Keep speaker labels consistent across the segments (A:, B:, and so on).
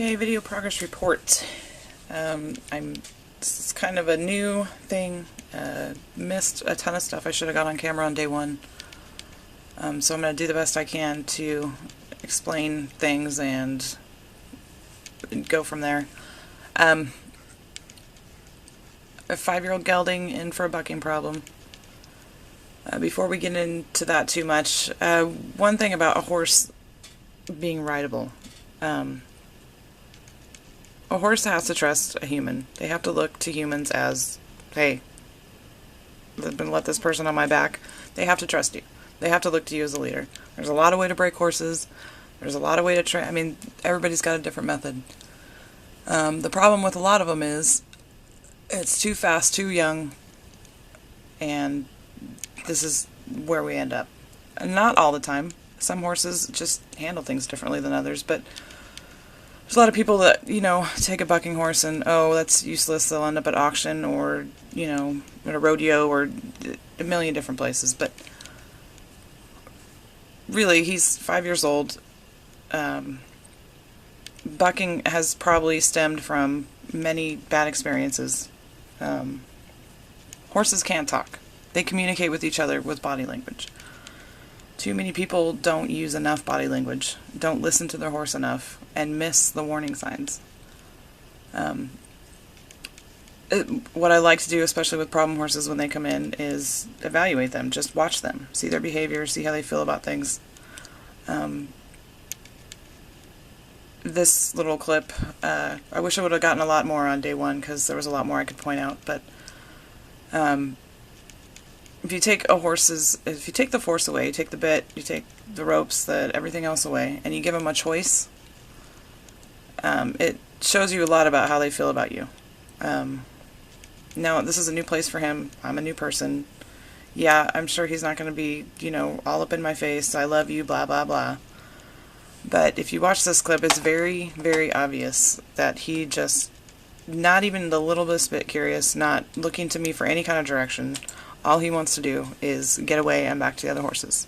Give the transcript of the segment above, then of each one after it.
A: Okay, video progress report. This is kind of a new thing. Missed a ton of stuff I should have got on camera on day one. So I'm going to do the best I can to explain things and go from there. A 5-year-old gelding in for a bucking problem. Before we get into that too much, one thing about a horse being rideable. A horse has to trust a human. They have to look to humans as, hey, I've been let this person on my back. They have to trust you. They have to look to you as a leader. There's a lot of way to break horses. There's a lot of way to train. I mean, everybody's got a different method. The problem with a lot of them is it's too fast, too young, and this is where we end up. And not all the time. Some horses just handle things differently than others, but there's a lot of people that, take a bucking horse and, oh, that's useless, they'll end up at auction or, at a rodeo or a million different places. But really, he's 5 years old. Bucking has probably stemmed from many bad experiences. Horses can't talk. They communicate with each other with body language. Too many people don't use enough body language, don't listen to their horse enough, and miss the warning signs. What I like to do, especially with problem horses when they come in, is evaluate them. Just watch them, see their behavior, see how they feel about things. This little clip, I wish I would have gotten a lot more on day one because there was a lot more I could point out, but if you take the force away, you take the bit, you take the ropes, everything else away, and you give them a choice, it shows you a lot about how they feel about you. Now, this is a new place for him. I'm a new person. Yeah, I'm sure he's not going to be, all up in my face, I love you, blah, blah, blah. But if you watch this clip, it's very, very obvious that he just, not even the littlest bit curious, not looking to me for any kind of direction. All he wants to do is get away and back to the other horses.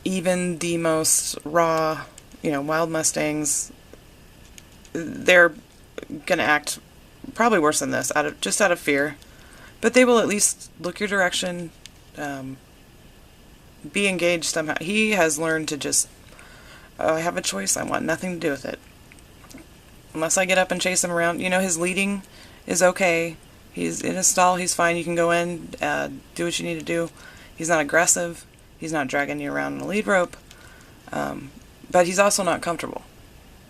A: Even the most raw, wild Mustangs, they're going to act probably worse than this, out of fear. But they will at least look your direction, be engaged somehow. He has learned to just, I have a choice, I want nothing to do with it. Unless I get up and chase him around. His leading is okay. He's in his stall, he's fine, you can go in, do what you need to do. He's not aggressive, he's not dragging you around on a lead rope, but he's also not comfortable.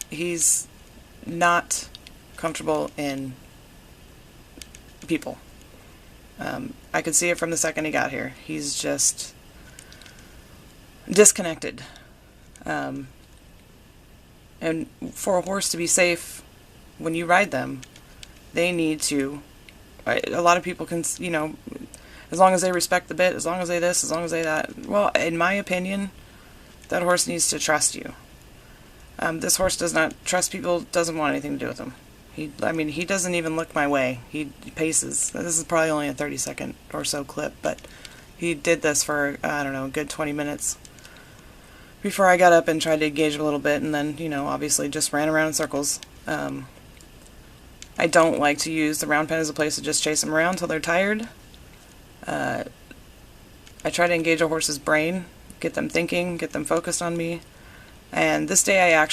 A: He's not comfortable in people. I could see it from the second he got here. He's just disconnected. And for a horse to be safe when you ride them, they need to, a lot of people can, as long as they respect the bit, as long as they this, as long as they that. Well, in my opinion, that horse needs to trust you. This horse does not trust people, doesn't want anything to do with them. He doesn't even look my way. He paces. This is probably only a 30-second or so clip, but he did this for, a good 20 minutes before I got up and tried to engage him a little bit, and then, obviously just ran around in circles. I don't like to use the round pen as a place to just chase them around until they're tired. I try to engage a horse's brain, get them thinking, get them focused on me. And this day I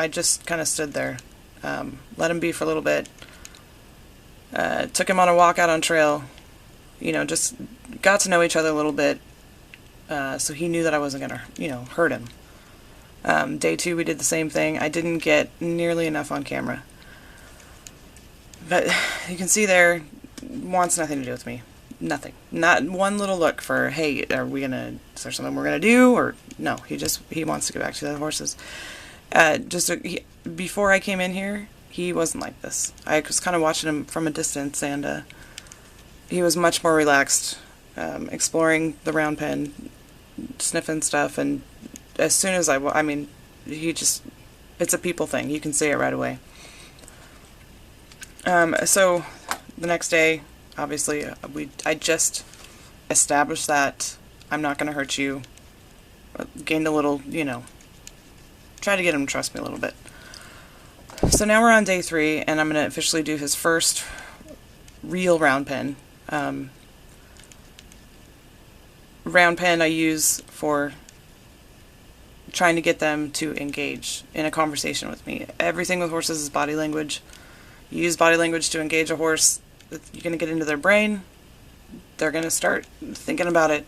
A: just kind of stood there, let him be for a little bit. Took him on a walk out on trail, just got to know each other a little bit, so he knew that I wasn't going to, hurt him. Day 2 we did the same thing. I didn't get nearly enough on camera. But you can see there, wants nothing to do with me. Nothing. Not one little look for, hey, is there something we're going to do? Or, no, he wants to go back to the other horses. Before I came in here, he wasn't like this. I was kind of watching him from a distance, and he was much more relaxed, exploring the round pen, sniffing stuff, and as soon as it's a people thing. You can see it right away. So the next day, obviously, I just established that I'm not going to hurt you. Gained a little, try to get him to trust me a little bit. So now we're on day 3, and I'm going to officially do his first real round pen. Round pen I use for trying to get them to engage in a conversation with me. Everything with horses is body language. You use body language to engage a horse, you're going to get into their brain. They're going to start thinking about it.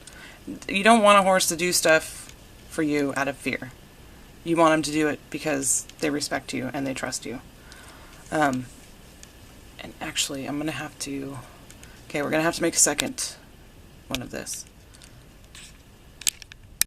A: You don't want a horse to do stuff for you out of fear. You want them to do it because they respect you and they trust you. And actually, I'm going to have to... Okay, we're going to have to make a second one of this.